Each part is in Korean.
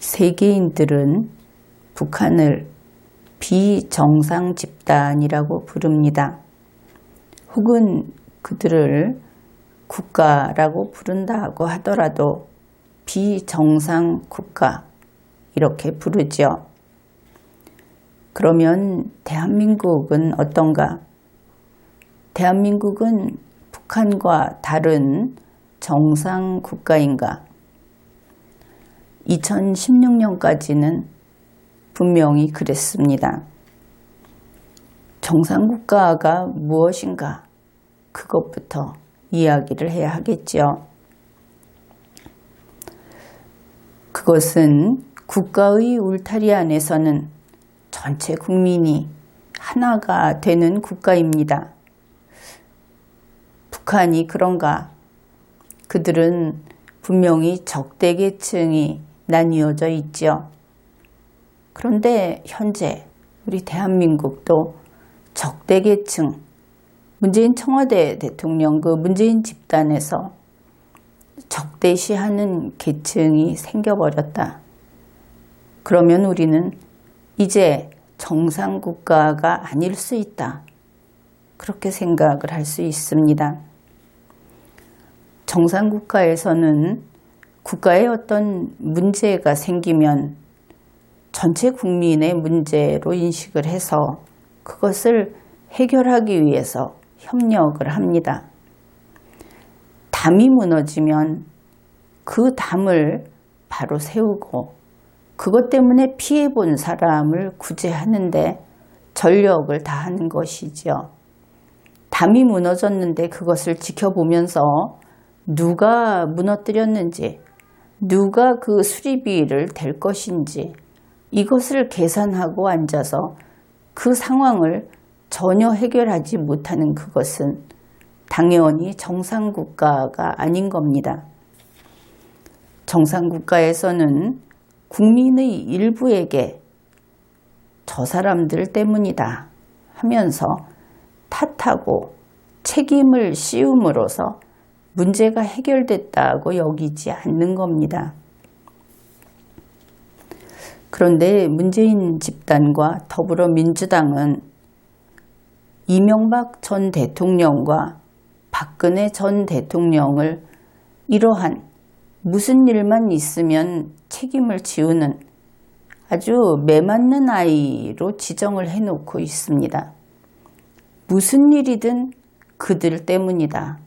세계인들은 북한을 비정상 집단이라고 부릅니다. 혹은 그들을 국가라고 부른다고 하더라도 비정상 국가 이렇게 부르죠. 그러면 대한민국은 어떤가? 대한민국은 북한과 다른 정상 국가인가? 2016년까지는 분명히 그랬습니다. 정상 국가가 무엇인가? 그것부터 이야기를 해야 하겠죠. 그것은 국가의 울타리 안에서는 전체 국민이 하나가 되는 국가입니다. 북한이 그런가? 그들은 분명히 적대계층이 나뉘어져 있죠. 그런데 현재 우리 대한민국도 적대계층, 문재인 청와대 대통령 그 문재인 집단에서 적대시하는 계층이 생겨버렸다. 그러면 우리는 이제 정상국가가 아닐 수 있다. 그렇게 생각을 할 수 있습니다. 정상국가에서는 국가에 어떤 문제가 생기면 전체 국민의 문제로 인식을 해서 그것을 해결하기 위해서 협력을 합니다. 담이 무너지면 그 담을 바로 세우고 그것 때문에 피해본 사람을 구제하는데 전력을 다하는 것이죠. 담이 무너졌는데 그것을 지켜보면서 누가 무너뜨렸는지, 누가 그 수리비를 댈 것인지 이것을 계산하고 앉아서 그 상황을 전혀 해결하지 못하는 그것은 당연히 정상국가가 아닌 겁니다. 정상국가에서는 국민의 일부에게 저 사람들 때문이다 하면서 탓하고 책임을 씌움으로써 문제가 해결됐다고 여기지 않는 겁니다. 그런데 문재인 집단과 더불어민주당은 이명박 전 대통령과 박근혜 전 대통령을 이러한 무슨 일만 있으면 책임을 지우는 아주 매맞는 아이로 지정을 해놓고 있습니다. 무슨 일이든 그들 때문이다.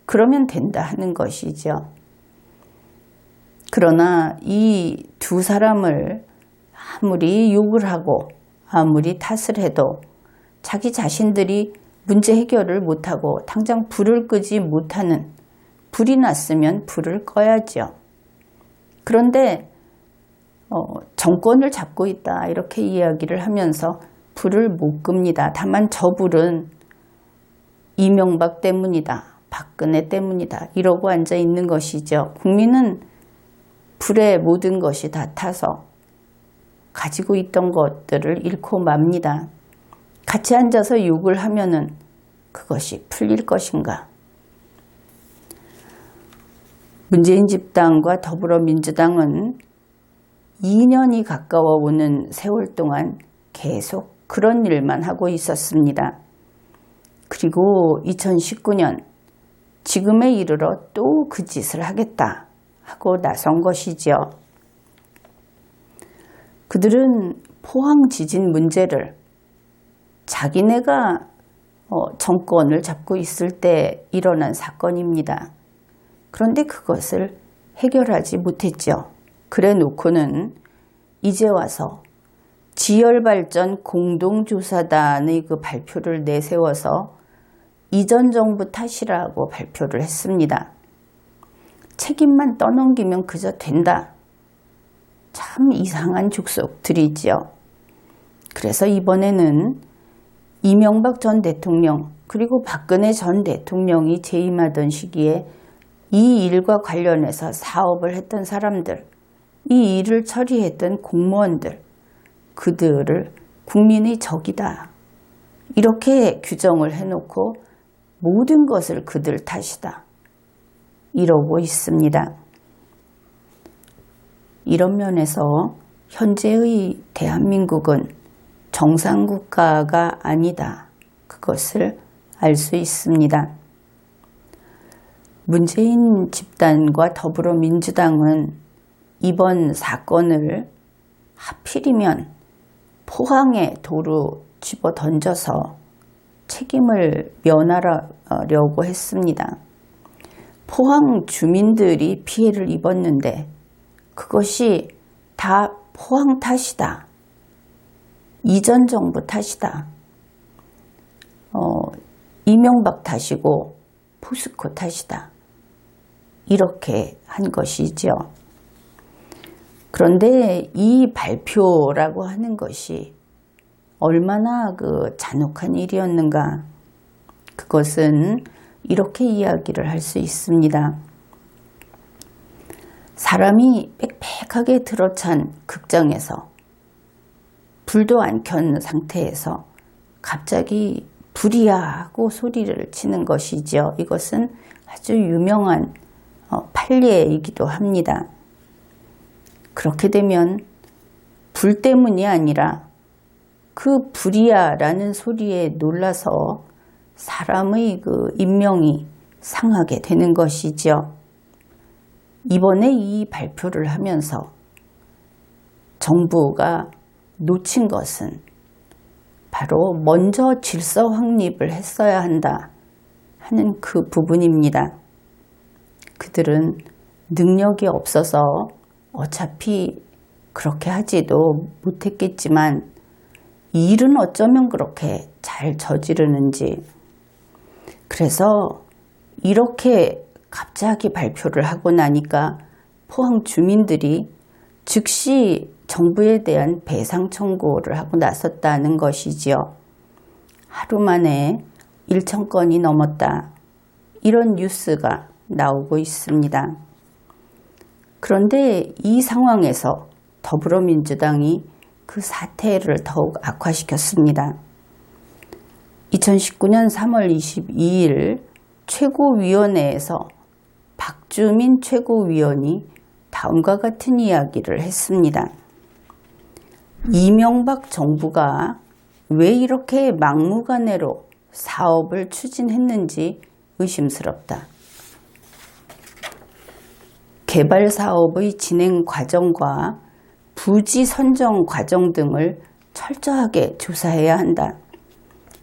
그러면 된다 하는 것이죠. 그러나 이 두 사람을 아무리 욕을 하고 아무리 탓을 해도 자기 자신들이 문제 해결을 못하고 당장 불을 끄지 못하는, 불이 났으면 불을 꺼야죠. 그런데 정권을 잡고 있다 이렇게 이야기를 하면서 불을 못 끕니다. 다만 저 불은 이명박 때문이다, 박근혜 때문이다 이러고 앉아 있는 것이죠. 국민은 불에 모든 것이 다 타서 가지고 있던 것들을 잃고 맙니다. 같이 앉아서 욕을 하면은 그것이 풀릴 것인가? 문재인 집단과 더불어민주당은 2년이 가까워 오는 세월 동안 계속 그런 일만 하고 있었습니다. 그리고 2019년 지금에 이르러 또 그 짓을 하겠다 하고 나선 것이죠. 그들은 포항 지진 문제를 자기네가 정권을 잡고 있을 때 일어난 사건입니다. 그런데 그것을 해결하지 못했죠. 그래 놓고는 이제 와서 지열발전 공동조사단의 그 발표를 내세워서 이전 정부 탓이라고 발표를 했습니다. 책임만 떠넘기면 그저 된다. 참 이상한 족속들이지요. 그래서 이번에는 이명박 전 대통령 그리고 박근혜 전 대통령이 재임하던 시기에 이 일과 관련해서 사업을 했던 사람들, 이 일을 처리했던 공무원들, 그들을 국민의 적이다. 이렇게 규정을 해놓고 모든 것을 그들 탓이다. 이러고 있습니다. 이런 면에서 현재의 대한민국은 정상국가가 아니다. 그것을 알 수 있습니다. 문재인 집단과 더불어민주당은 이번 사건을 하필이면 포항에 도로 집어 던져서 책임을 면하려고 했습니다. 포항 주민들이 피해를 입었는데 그것이 다 포항 탓이다. 이전 정부 탓이다. 이명박 탓이고 포스코 탓이다. 이렇게 한 것이죠. 그런데 이 발표라고 하는 것이 얼마나 잔혹한 일이었는가. 그것은 이렇게 이야기를 할 수 있습니다. 사람이 빽빽하게 들어찬 극장에서 불도 안 켠 상태에서 갑자기 불이야 하고 소리를 치는 것이죠. 이것은 아주 유명한 판례이기도 합니다. 그렇게 되면 불 때문이 아니라 그 불이야 라는 소리에 놀라서 사람의 인명이 상하게 되는 것이죠. 이번에 이 발표를 하면서 정부가 놓친 것은 바로 먼저 질서 확립을 했어야 한다 하는 그 부분입니다. 그들은 능력이 없어서 어차피 그렇게 하지도 못했겠지만 일은 어쩌면 그렇게 잘 저지르는지. 그래서 이렇게 갑자기 발표를 하고 나니까 포항 주민들이 즉시 정부에 대한 배상 청구를 하고 나섰다는 것이지요. 하루 만에 1,000건이 넘었다. 이런 뉴스가 나오고 있습니다. 그런데 이 상황에서 더불어민주당이 그 사태를 더욱 악화시켰습니다. 2019년 3월 22일 최고위원회에서 박주민 최고위원이 다음과 같은 이야기를 했습니다. 이명박 정부가 왜 이렇게 막무가내로 사업을 추진했는지 의심스럽다. 개발 사업의 진행 과정과 부지 선정 과정 등을 철저하게 조사해야 한다.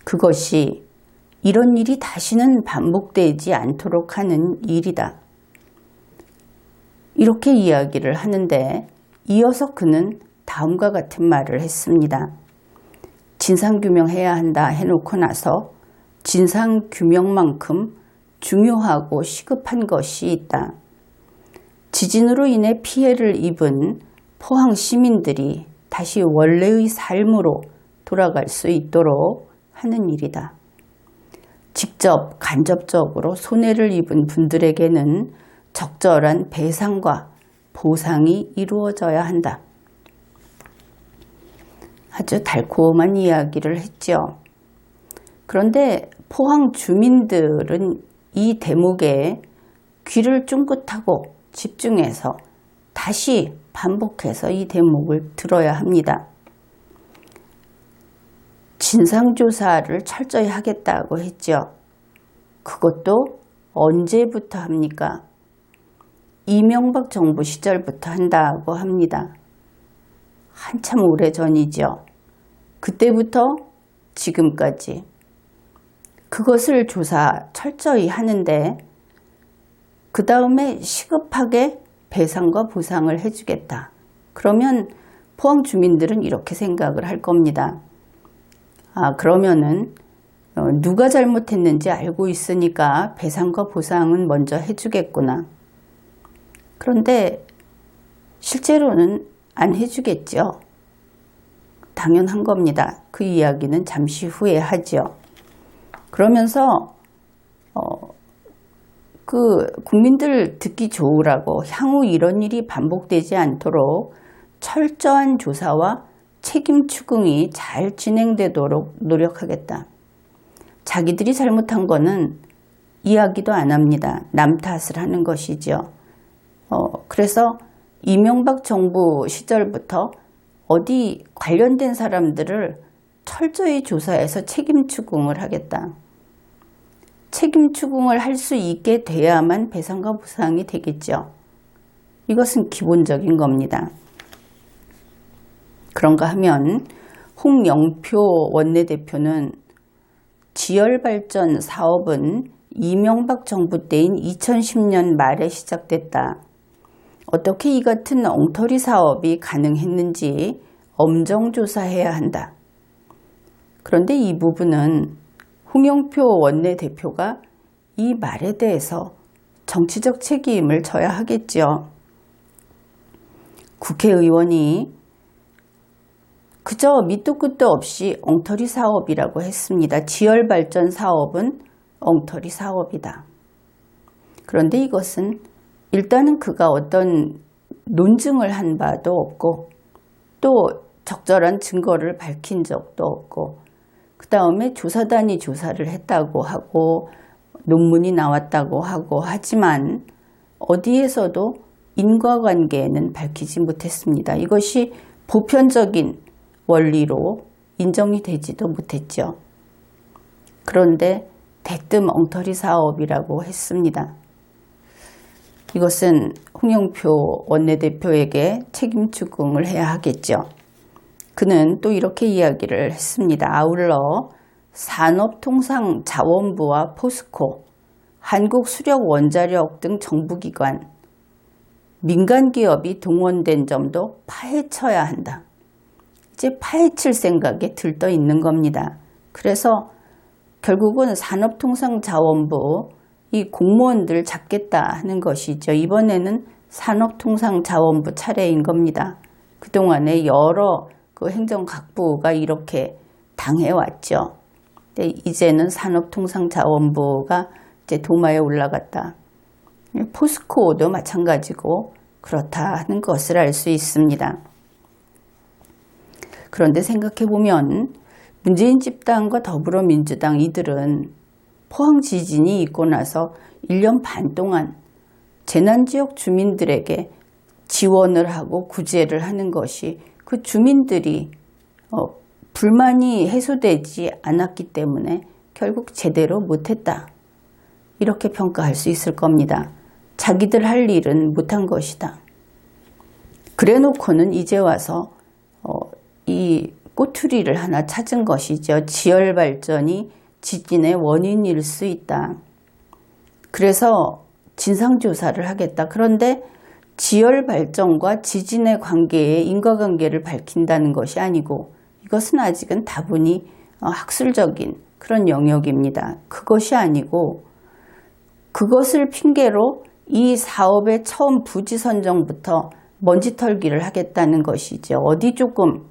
그것이 이런 일이 다시는 반복되지 않도록 하는 일이다. 이렇게 이야기를 하는데 이어서 그는 다음과 같은 말을 했습니다. 진상규명해야 한다 해놓고 나서 진상규명만큼 중요하고 시급한 것이 있다. 지진으로 인해 피해를 입은 포항 시민들이 다시 원래의 삶으로 돌아갈 수 있도록 하는 일이다. 직접 간접적으로 손해를 입은 분들에게는 적절한 배상과 보상이 이루어져야 한다. 아주 달콤한 이야기를 했죠. 그런데 포항 주민들은 이 대목에 귀를 쫑긋하고 집중해서 다시 반복해서 이 대목을 들어야 합니다. 진상조사를 철저히 하겠다고 했죠. 그것도 언제부터 합니까? 이명박 정부 시절부터 한다고 합니다. 한참 오래전이죠. 그때부터 지금까지 그것을 조사 철저히 하는데 그 다음에 시급하게 배상과 보상을 해주겠다. 그러면 포항 주민들은 이렇게 생각을 할 겁니다. 그러면은 누가 잘못했는지 알고 있으니까 배상과 보상은 먼저 해주겠구나. 그런데 실제로는 안 해주겠죠. 당연한 겁니다. 그 이야기는 잠시 후에 하죠. 그러면서 국민들 듣기 좋으라고 향후 이런 일이 반복되지 않도록 철저한 조사와 책임 추궁이 잘 진행되도록 노력하겠다. 자기들이 잘못한 거는 이야기도 안 합니다. 남 탓을 하는 것이죠. 그래서 이명박 정부 시절부터 어디 관련된 사람들을 철저히 조사해서 책임 추궁을 하겠다. 책임 추궁을 할 수 있게 돼야만 배상과 보상이 되겠죠. 이것은 기본적인 겁니다. 그런가 하면 홍영표 원내대표는 지열발전 사업은 이명박 정부 때인 2010년 말에 시작됐다. 어떻게 이 같은 엉터리 사업이 가능했는지 엄정조사해야 한다. 그런데 이 부분은 홍영표 원내대표가 이 말에 대해서 정치적 책임을 져야 하겠죠. 국회의원이 그저 밑도 끝도 없이 엉터리 사업이라고 했습니다. 지열발전 사업은 엉터리 사업이다. 그런데 이것은 일단은 그가 어떤 논증을 한 바도 없고 또 적절한 증거를 밝힌 적도 없고 그 다음에 조사단이 조사를 했다고 하고 논문이 나왔다고 하고 하지만 어디에서도 인과관계는 밝히지 못했습니다. 이것이 보편적인 원리로 인정이 되지도 못했죠. 그런데 대뜸 엉터리 사업이라고 했습니다. 이것은 홍영표 원내대표에게 책임 추궁을 해야 하겠죠. 그는 또 이렇게 이야기를 했습니다. 아울러 산업통상자원부와 포스코, 한국수력원자력 등 정부기관, 민간기업이 동원된 점도 파헤쳐야 한다. 이제 파헤칠 생각에 들떠 있는 겁니다. 그래서 결국은 산업통상자원부 이 공무원들 잡겠다 하는 것이죠. 이번에는 산업통상자원부 차례인 겁니다. 그동안에 여러 그 행정각부가 이렇게 당해왔죠. 근데 이제는 산업통상자원부가 이제 도마에 올라갔다. 포스코도 마찬가지고 그렇다 하는 것을 알 수 있습니다. 그런데 생각해보면 문재인 집당과 더불어민주당 이들은 포항 지진이 있고 나서 1년 반 동안 재난지역 주민들에게 지원을 하고 구제를 하는 것이 그 주민들이 불만이 해소되지 않았기 때문에 결국 제대로 못했다. 이렇게 평가할 수 있을 겁니다. 자기들 할 일은 못한 것이다. 그래 놓고는 이제 와서 이 꼬투리를 하나 찾은 것이죠. 지열발전이 지진의 원인일 수 있다. 그래서 진상조사를 하겠다. 그런데 지열발전과 지진의 관계에 인과관계를 밝힌다는 것이 아니고 이것은 아직은 다분히 학술적인 그런 영역입니다. 그것이 아니고 그것을 핑계로 이 사업의 처음 부지 선정부터 먼지 털기를 하겠다는 것이죠. 어디 조금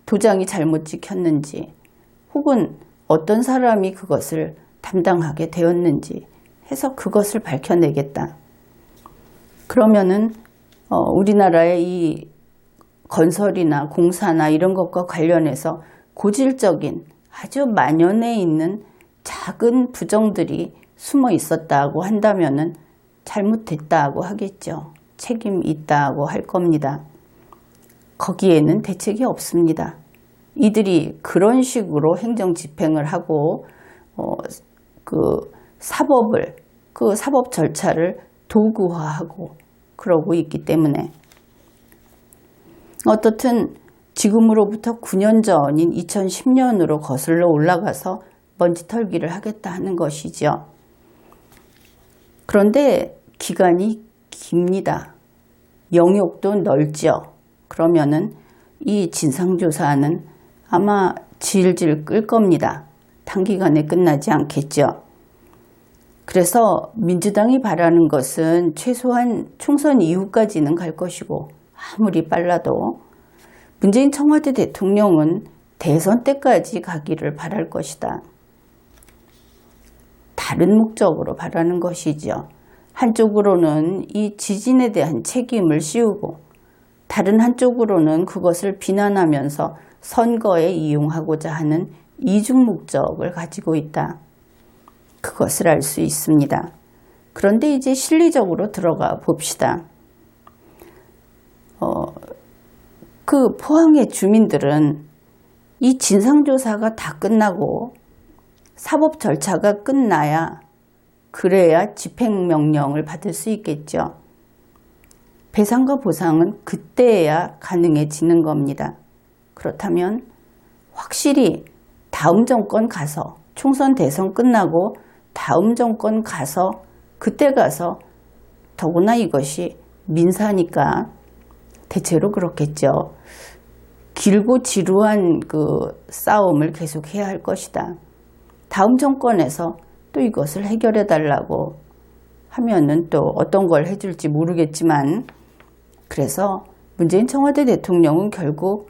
도장이 잘못 찍혔는지 혹은 어떤 사람이 그것을 담당하게 되었는지 해서 그것을 밝혀내겠다. 그러면은 우리나라의 이 건설이나 공사나 이런 것과 관련해서 고질적인 아주 만연해 있는 작은 부정들이 숨어 있었다고 한다면은 잘못됐다고 하겠죠. 책임 있다고 할 겁니다. 거기에는 대책이 없습니다. 이들이 그런 식으로 행정 집행을 하고 그 사법 절차를 도구화하고 그러고 있기 때문에 어떻든 지금으로부터 9년 전인 2010년으로 거슬러 올라가서 먼지 털기를 하겠다 하는 것이죠. 그런데 기간이 깁니다. 영역도 넓죠. 그러면은 이 진상조사는 아마 질질 끌 겁니다. 단기간에 끝나지 않겠죠. 그래서 민주당이 바라는 것은 최소한 총선 이후까지는 갈 것이고 아무리 빨라도 문재인 청와대 대통령은 대선 때까지 가기를 바랄 것이다. 다른 목적으로 바라는 것이죠. 한쪽으로는 이 지진에 대한 책임을 씌우고 다른 한쪽으로는 그것을 비난하면서 선거에 이용하고자 하는 이중 목적을 가지고 있다. 그것을 알 수 있습니다. 그런데 이제 실리적으로 들어가 봅시다. 그 포항의 주민들은 이 진상조사가 다 끝나고 사법 절차가 끝나야 그래야 집행명령을 받을 수 있겠죠. 배상과 보상은 그때야 가능해지는 겁니다. 그렇다면 확실히 다음 정권 가서 총선 대선 끝나고 다음 정권 가서 그때 가서 더구나 이것이 민사니까 대체로 그렇겠죠. 길고 지루한 그 싸움을 계속해야 할 것이다. 다음 정권에서 또 이것을 해결해 달라고 하면은 또 어떤 걸 해줄지 모르겠지만 그래서 문재인 청와대 대통령은 결국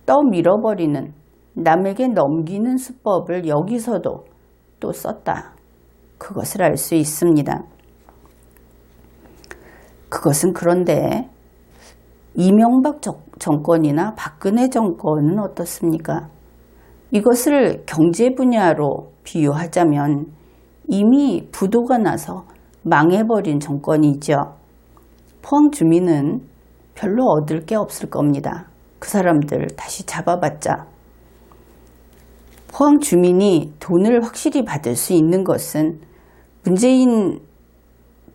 떠밀어버리는 남에게 넘기는 수법을 여기서도 또 썼다. 그것을 알 수 있습니다. 그것은 그런데 이명박 정권이나 박근혜 정권은 어떻습니까? 이것을 경제 분야로 비유하자면 이미 부도가 나서 망해버린 정권이죠. 포항 주민은 별로 얻을 게 없을 겁니다. 그 사람들 다시 잡아봤자. 포항 주민이 돈을 확실히 받을 수 있는 것은 문재인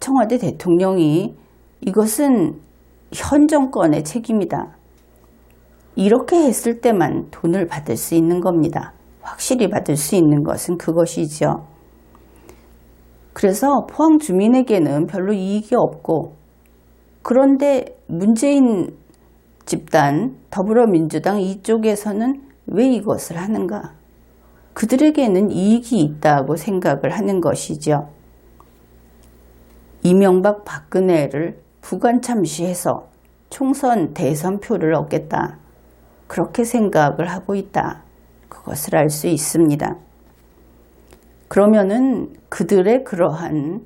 청와대 대통령이 이것은 현 정권의 책임이다. 이렇게 했을 때만 돈을 받을 수 있는 겁니다. 확실히 받을 수 있는 것은 그것이죠. 그래서 포항 주민에게는 별로 이익이 없고 그런데 문재인 집단 더불어민주당 이쪽에서는 왜 이것을 하는가? 그들에게는 이익이 있다고 생각을 하는 것이죠. 이명박 박근혜를 부관 참시해서 총선 대선표를 얻겠다. 그렇게 생각을 하고 있다. 그것을 알 수 있습니다. 그러면은 그들의 그러한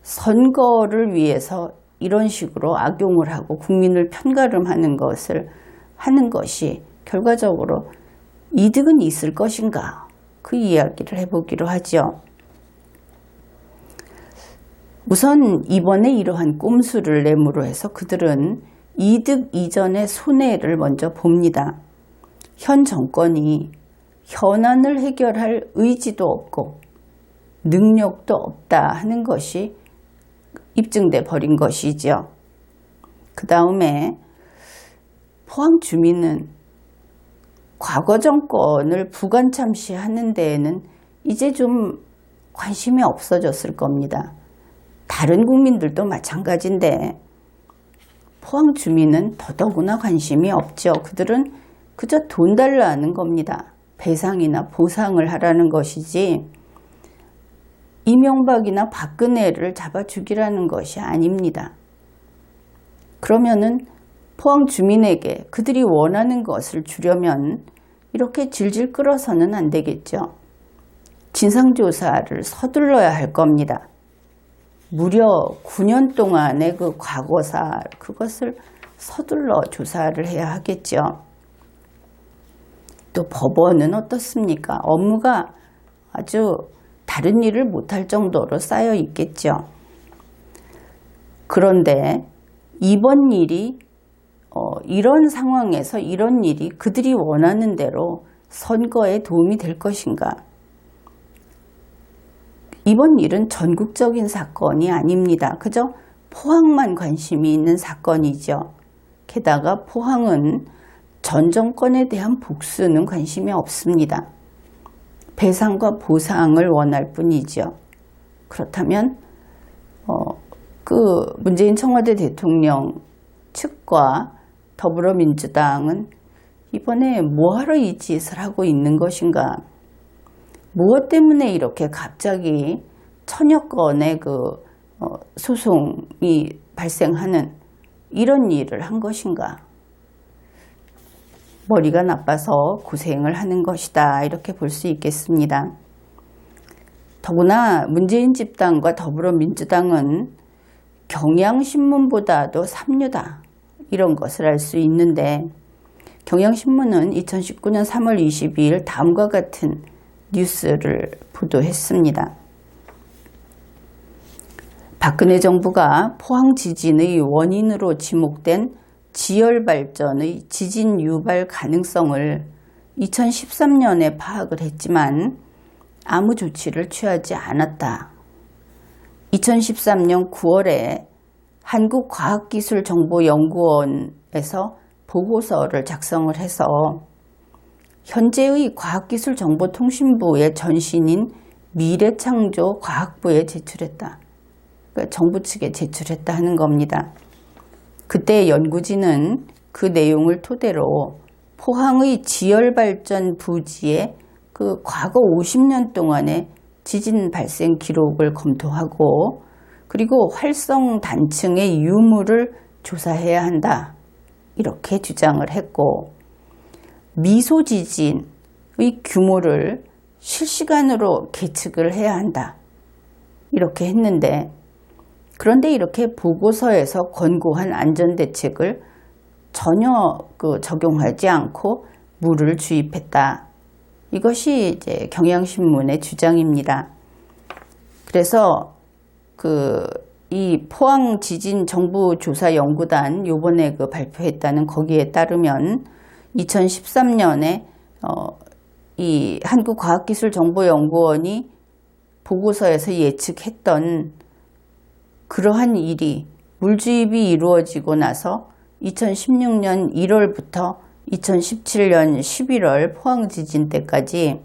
선거를 위해서 이런 식으로 악용을 하고 국민을 편가름하는 것을 하는 것이 결과적으로 이득은 있을 것인가? 그 이야기를 해보기로 하죠. 우선 이번에 이러한 꼼수를 내므로 해서 그들은 이득 이전의 손해를 먼저 봅니다. 현 정권이 현안을 해결할 의지도 없고 능력도 없다 하는 것이 입증돼 버린 것이죠. 그 다음에 포항 주민은 과거 정권을 부관 참시하는 데에는 이제 좀 관심이 없어졌을 겁니다. 다른 국민들도 마찬가지인데 포항 주민은 더더구나 관심이 없죠. 그들은 그저 돈 달라는 겁니다. 배상이나 보상을 하라는 것이지 이명박이나 박근혜를 잡아 죽이라는 것이 아닙니다. 그러면은 포항 주민에게 그들이 원하는 것을 주려면 이렇게 질질 끌어서는 안 되겠죠. 진상조사를 서둘러야 할 겁니다. 무려 9년 동안의 그 과거사 그것을 서둘러 조사를 해야 하겠죠. 또 법원은 어떻습니까? 업무가 아주 다른 일을 못할 정도로 쌓여 있겠죠. 그런데 이번 일이 이런 상황에서 이런 일이 그들이 원하는 대로 선거에 도움이 될 것인가? 이번 일은 전국적인 사건이 아닙니다. 그저 포항만 관심이 있는 사건이죠. 게다가 포항은 전 정권에 대한 복수는 관심이 없습니다. 배상과 보상을 원할 뿐이죠. 그렇다면 그 문재인 청와대 대통령 측과 더불어민주당은 이번에 뭐하러 이 짓을 하고 있는 것인가? 무엇 때문에 이렇게 갑자기 천여 건의 그 소송이 발생하는 이런 일을 한 것인가? 머리가 나빠서 고생을 하는 것이다. 이렇게 볼 수 있겠습니다. 더구나 문재인 집단과 더불어민주당은 경향신문보다도 삼류다. 이런 것을 알 수 있는데 경향신문은 2019년 3월 22일 다음과 같은 뉴스를 보도했습니다. 박근혜 정부가 포항 지진의 원인으로 지목된 지열 발전의 지진 유발 가능성을 2013년에 파악을 했지만 아무 조치를 취하지 않았다. 2013년 9월에 한국과학기술정보연구원에서 보고서를 작성을 해서 현재의 과학기술정보통신부의 전신인 미래창조과학부에 제출했다. 그러니까 정부 측에 제출했다 하는 겁니다. 그때 연구진은 그 내용을 토대로 포항의 지열발전 부지의 그 과거 50년 동안의 지진 발생 기록을 검토하고 그리고 활성 단층의 유무를 조사해야 한다. 이렇게 주장을 했고 미소지진의 규모를 실시간으로 계측을 해야 한다. 이렇게 했는데 그런데 이렇게 보고서에서 권고한 안전대책을 전혀 적용하지 않고 물을 주입했다. 이것이 이제 경향신문의 주장입니다. 그래서 이 포항 지진 정부조사연구단 요번에 발표했다는 거기에 따르면 2013년에 이 한국과학기술정보연구원이 보고서에서 예측했던 그러한 일이 물주입이 이루어지고 나서 2016년 1월부터 2017년 11월 포항 지진 때까지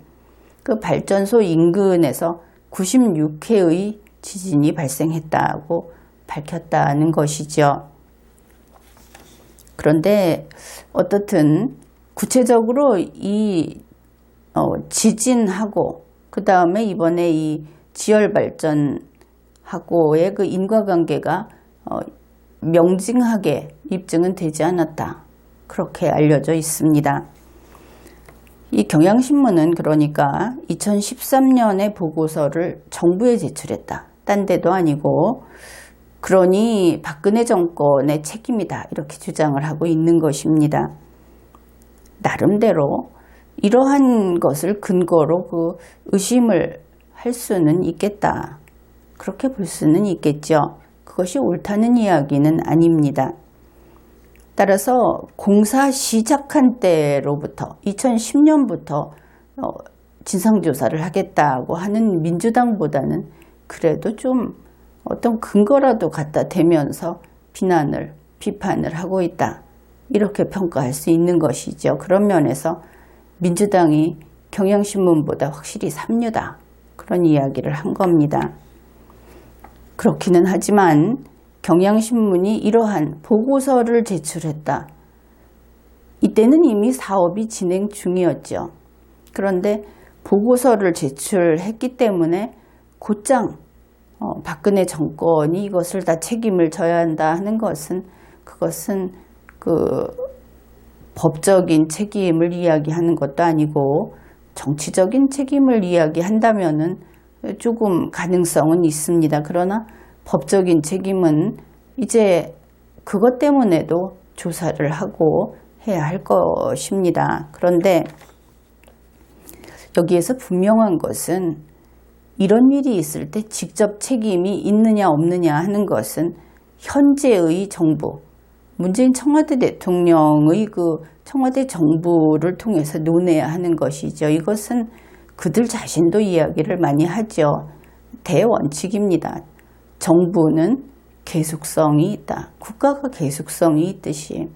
그 발전소 인근에서 96회의 지진이 발생했다고 밝혔다는 것이죠. 그런데 어떻든 구체적으로 이 지진하고 그 다음에 이번에 이 지열발전하고의 그 인과관계가 명징하게 입증은 되지 않았다. 그렇게 알려져 있습니다. 이 경향신문은 그러니까 2013년에 보고서를 정부에 제출했다. 딴 데도 아니고 그러니 박근혜 정권의 책임이다. 이렇게 주장을 하고 있는 것입니다. 나름대로 이러한 것을 근거로 의심을 할 수는 있겠다. 그렇게 볼 수는 있겠죠. 그것이 옳다는 이야기는 아닙니다. 따라서 공사 시작한 때로부터 2010년부터 진상조사를 하겠다고 하는 민주당보다는 그래도 좀 어떤 근거라도 갖다 대면서 비판을 하고 있다. 이렇게 평가할 수 있는 것이죠. 그런 면에서 민주당이 경향신문보다 확실히 삼류다. 그런 이야기를 한 겁니다. 그렇기는 하지만 경향신문이 이러한 보고서를 제출했다. 이때는 이미 사업이 진행 중이었죠. 그런데 보고서를 제출했기 때문에 곧장 박근혜 정권이 이것을 다 책임을 져야 한다 하는 것은 그것은 법적인 책임을 이야기하는 것도 아니고 정치적인 책임을 이야기한다면은 조금 가능성은 있습니다. 그러나 법적인 책임은 이제 그것 때문에도 조사를 하고 해야 할 것입니다. 그런데 여기에서 분명한 것은 이런 일이 있을 때 직접 책임이 있느냐 없느냐 하는 것은 현재의 정부, 문재인 청와대 대통령의 청와대 정부를 통해서 논해야 하는 것이죠. 이것은 그들 자신도 이야기를 많이 하죠. 대원칙입니다. 정부는 계속성이 있다. 국가가 계속성이 있듯이.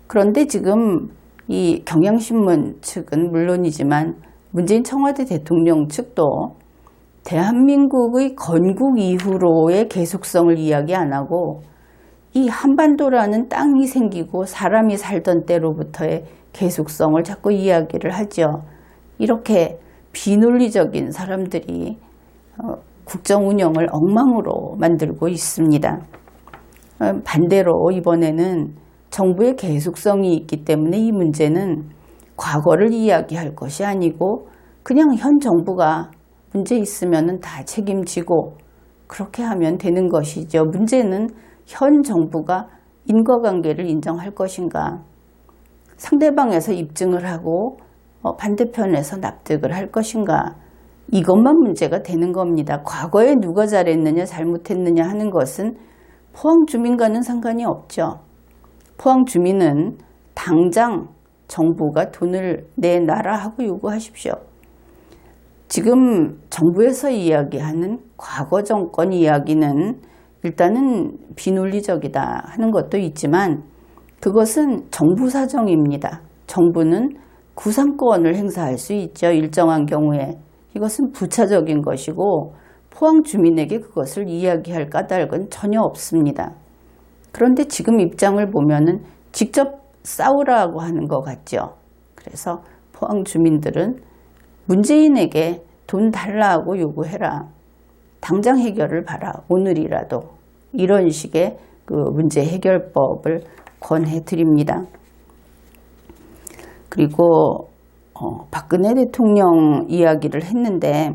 그런데 지금 이 경향신문 측은 물론이지만 문재인 청와대 대통령 측도 대한민국의 건국 이후로의 계속성을 이야기 안 하고 이 한반도라는 땅이 생기고 사람이 살던 때로부터의 계속성을 자꾸 이야기를 하죠. 이렇게 비논리적인 사람들이 국정 운영을 엉망으로 만들고 있습니다. 반대로 이번에는 정부의 계속성이 있기 때문에 이 문제는 과거를 이야기할 것이 아니고 그냥 현 정부가 문제 있으면 다 책임지고 그렇게 하면 되는 것이죠. 문제는 현 정부가 인과관계를 인정할 것인가, 상대방에서 입증을 하고 반대편에서 납득을 할 것인가, 이것만 문제가 되는 겁니다. 과거에 누가 잘했느냐 잘못했느냐 하는 것은 포항 주민과는 상관이 없죠. 포항 주민은 당장 정부가 돈을 내놔라 하고 요구하십시오. 지금 정부에서 이야기하는 과거 정권 이야기는 일단은 비논리적이다 하는 것도 있지만 그것은 정부 사정입니다. 정부는 구상권을 행사할 수 있죠. 일정한 경우에. 이것은 부차적인 것이고 포항 주민에게 그것을 이야기할 까닭은 전혀 없습니다. 그런데 지금 입장을 보면은 직접 싸우라고 하는 것 같죠. 그래서 포항 주민들은 문재인에게 돈 달라고 요구해라. 당장 해결을 봐라. 오늘이라도. 이런 식의 그 문제 해결법을 권해드립니다. 그리고 박근혜 대통령 이야기를 했는데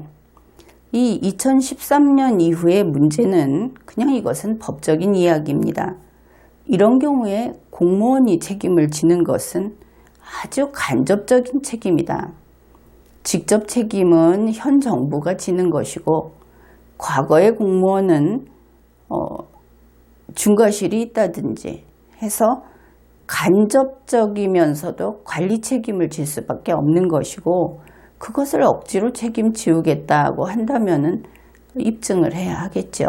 이 2013년 이후의 문제는 그냥 이것은 법적인 이야기입니다. 이런 경우에 공무원이 책임을 지는 것은 아주 간접적인 책임이다. 직접 책임은 현 정부가 지는 것이고 과거의 공무원은 중과실이 있다든지 해서 간접적이면서도 관리 책임을 질 수밖에 없는 것이고 그것을 억지로 책임지우겠다고 한다면은 입증을 해야 하겠죠.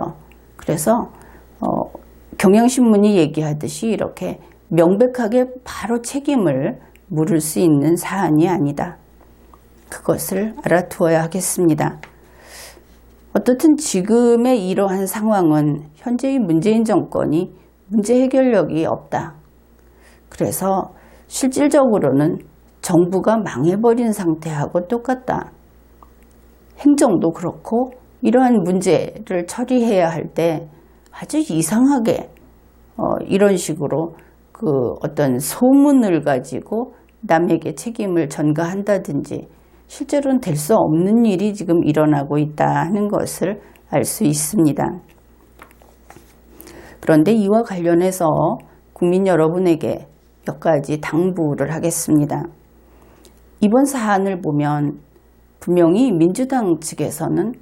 그래서 경향신문이 얘기하듯이 이렇게 명백하게 바로 책임을 물을 수 있는 사안이 아니다. 그것을 알아두어야 하겠습니다. 어떻든 지금의 이러한 상황은 현재의 문재인 정권이 문제 해결력이 없다. 그래서 실질적으로는 정부가 망해버린 상태하고 똑같다. 행정도 그렇고 이러한 문제를 처리해야 할 때 아주 이상하게 이런 식으로 그 어떤 소문을 가지고 남에게 책임을 전가한다든지 실제로는 될 수 없는 일이 지금 일어나고 있다 하는 것을 알 수 있습니다. 그런데 이와 관련해서 국민 여러분에게 몇 가지 당부를 하겠습니다. 이번 사안을 보면 분명히 민주당 측에서는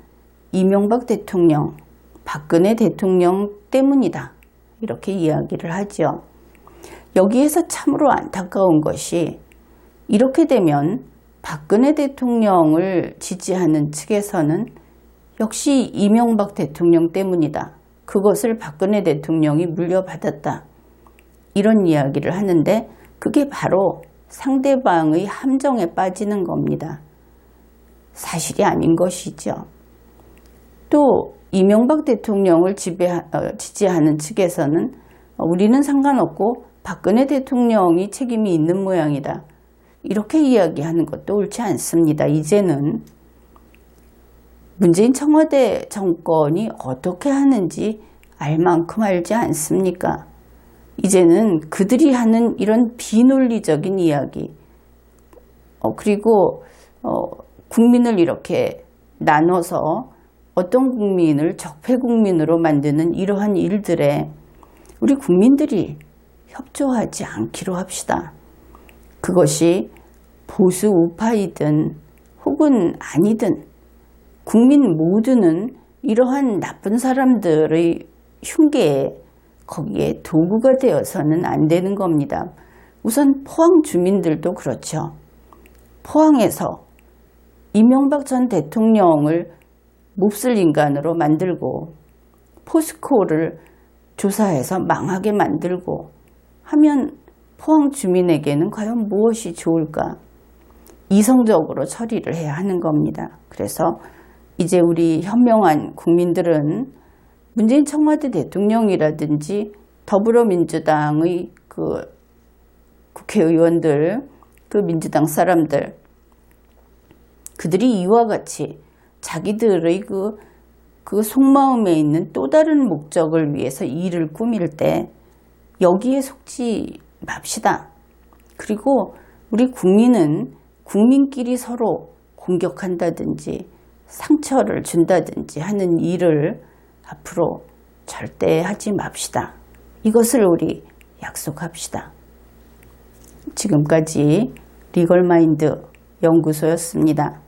이명박 대통령, 박근혜 대통령 때문이다. 이렇게 이야기를 하죠. 여기에서 참으로 안타까운 것이 이렇게 되면 박근혜 대통령을 지지하는 측에서는 역시 이명박 대통령 때문이다. 그것을 박근혜 대통령이 물려받았다. 이런 이야기를 하는데 그게 바로 상대방의 함정에 빠지는 겁니다. 사실이 아닌 것이죠. 또 이명박 대통령을 지지하는 측에서는 우리는 상관없고 박근혜 대통령이 책임이 있는 모양이다. 이렇게 이야기하는 것도 옳지 않습니다. 이제는 문재인 청와대 정권이 어떻게 하는지 알 만큼 알지 않습니까? 이제는 그들이 하는 이런 비논리적인 이야기 그리고 국민을 이렇게 나눠서 어떤 국민을 적폐국민으로 만드는 이러한 일들에 우리 국민들이 협조하지 않기로 합시다. 그것이 보수 우파이든 혹은 아니든 국민 모두는 이러한 나쁜 사람들의 흉계에 거기에 도구가 되어서는 안 되는 겁니다. 우선 포항 주민들도 그렇죠. 포항에서 이명박 전 대통령을 몹쓸 인간으로 만들고 포스코를 조사해서 망하게 만들고 하면 포항 주민에게는 과연 무엇이 좋을까? 이성적으로 처리를 해야 하는 겁니다. 그래서 이제 우리 현명한 국민들은 문재인 청와대 대통령이라든지 더불어민주당의 그 국회의원들, 그 민주당 사람들, 그들이 이와 같이 자기들의 그 속마음에 있는 또 다른 목적을 위해서 일을 꾸밀 때 여기에 속지 맙시다. 그리고 우리 국민은 국민끼리 서로 공격한다든지 상처를 준다든지 하는 일을 앞으로 절대 하지 맙시다. 이것을 우리 약속합시다. 지금까지 리걸마인드 연구소였습니다.